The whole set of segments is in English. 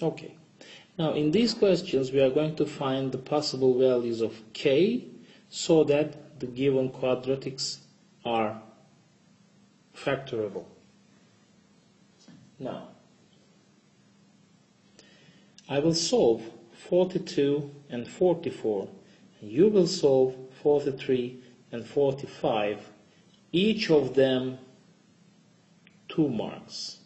Okay. Now in these questions we are going to find the possible values of k so that the given quadratics are factorable. Now I will solve 42 and 44. You will solve 43 and 45. Each of them 2 marks.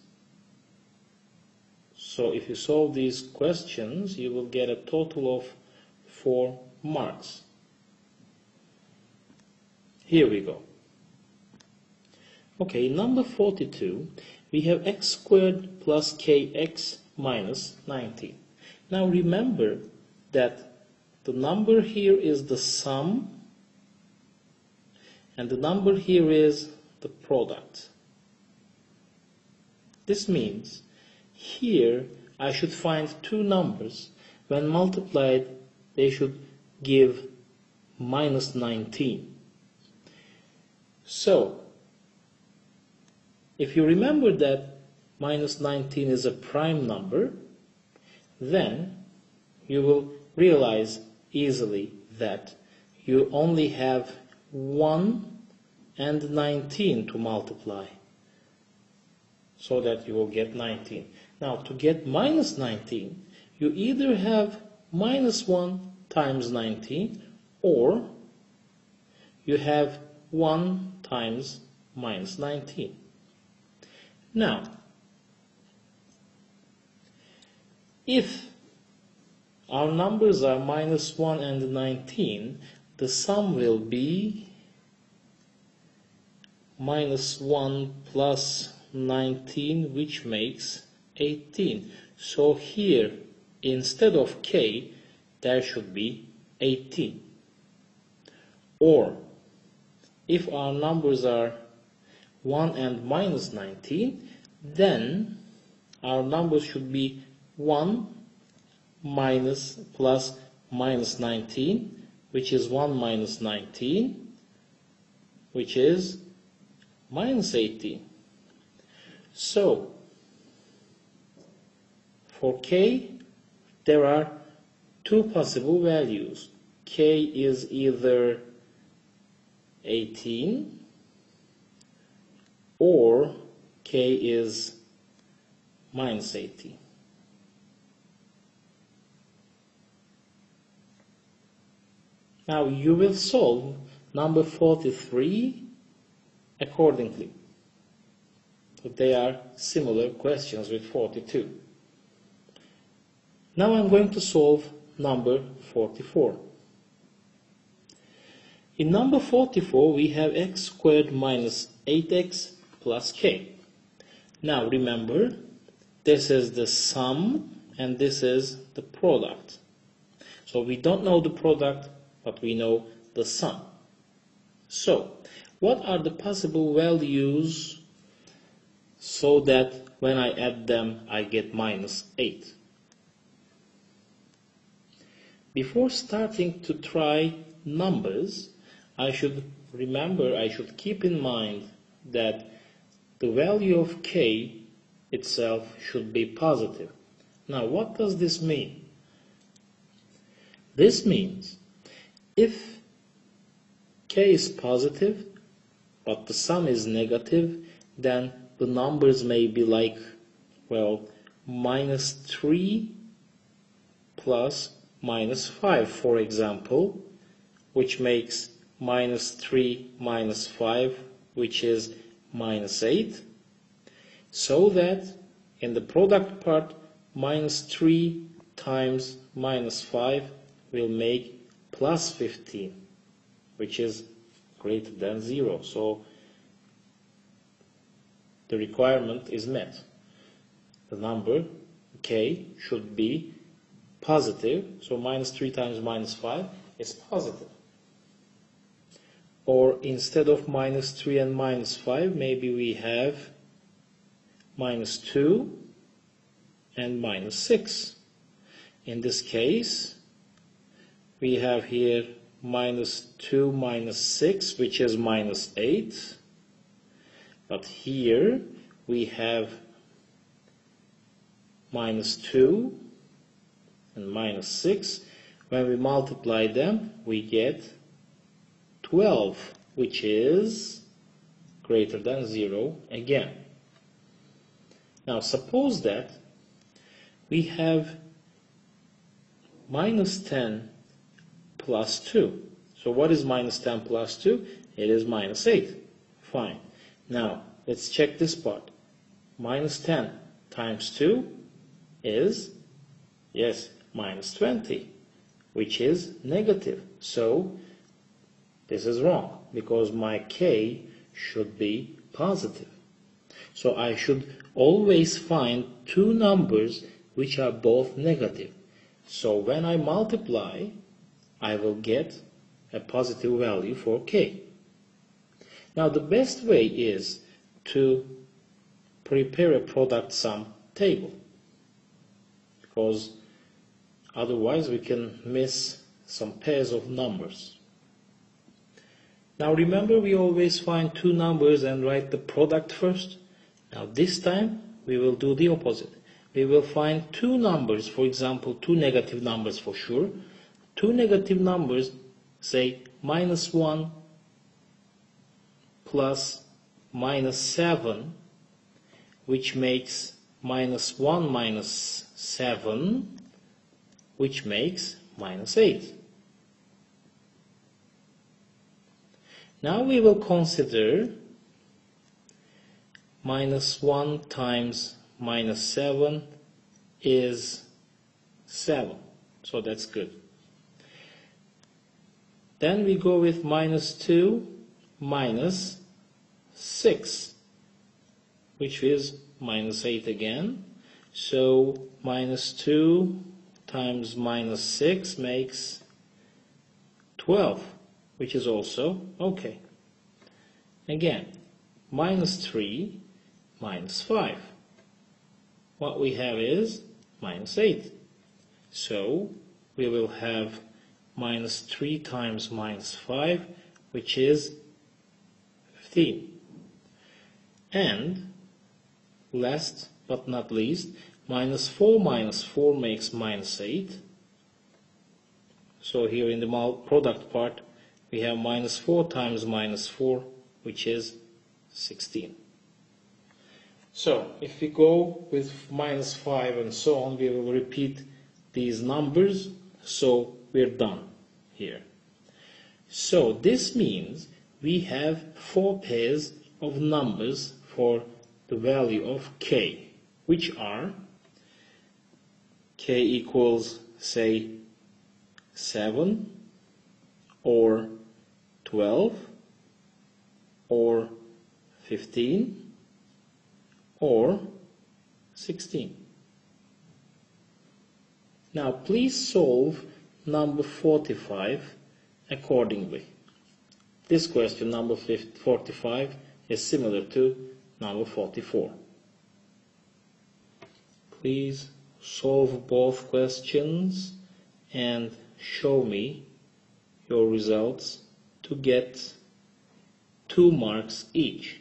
So if you solve these questions, you will get a total of 4 marks. Here we go. Okay, number 42, we have x squared plus kx minus 19. Now remember that the number here is the sum and the number here is the product. This means here I should find two numbers. When multiplied, they should give minus 19. So, if you remember that minus 19 is a prime number, then you will realize easily that you only have 1 and 19 to multiply, so that you will get 19. Now to get minus 19, you either have minus 1 times 19 or you have 1 times minus 19. Now, if our numbers are minus 1 and 19, the sum will be minus 1 plus 19, which makes 18. So here, instead of k, there should be 18. Or, if our numbers are 1 and minus 19, then our numbers should be 1 minus plus minus 19, which is 1 minus 19, which is minus 18. So, for k, there are two possible values. K is either 18 or k is minus 18. Now you will solve number 43 accordingly. But they are similar questions with 42. Now I'm going to solve number 44. In number 44 we have x squared minus 8x plus k. Now remember, this is the sum and this is the product. So we don't know the product, but we know the sum. So, what are the possible values so that when I add them I get minus 8? Before starting to try numbers, I should keep in mind that the value of k itself should be positive. Now, what does this mean? This means if k is positive, but the sum is negative, then the numbers may be like, well, minus 3 plus minus 5, for example, which makes minus 3 minus 5, which is minus 8, so that in the product part, minus 3 times minus 5 will make plus 15, which is greater than 0. So the requirement is met. The number k should be positive, so minus 3 times minus 5 is positive. Or instead of minus 3 and minus 5, maybe we have minus 2 and minus 6. In this case, we have here minus 2 minus 6, which is minus 8. But here we have minus 2, and minus 6. When we multiply them, we get 12, which is greater than 0 again. Now suppose that we have minus 10 plus 2. So what is minus 10 plus 2? It is minus 8. Fine. Now let's check this part. Minus 10 times 2 is, yes, minus 20, which is negative. So this is wrong, because my k should be positive. So I should always find two numbers which are both negative. So when I multiply, I will get a positive value for k. Now the best way is to prepare a product sum table, because otherwise we can miss some pairs of numbers. Now remember, we always find two numbers and write the product first. Now this time we will do the opposite. We will find two numbers, for example, two negative numbers for sure. Two negative numbers, say minus 1 plus minus 7, which makes minus 1 minus 7, which makes minus 8. Now we will consider minus 1 times minus 7 is 7. So that's good. Then we go with minus 2 minus 6, which is minus 8 again. So minus 2 times minus 6 makes 12, which is also okay. Again, minus 3 minus 5. What we have is minus 8. So we will have minus 3 times minus 5, which is 15. And last but not least, minus 4 makes minus 8. So here in the product part, we have minus 4 times minus 4, which is 16. So if we go with minus 5 and so on, we will repeat these numbers. So we're done here. So this means we have 4 pairs of numbers for the value of k, which are k equals, say, 7 or 12 or 15 or 16. Now please solve number 45 accordingly. This question, number 45, is similar to number 44. Please solve both questions and show me your results to get 2 marks each.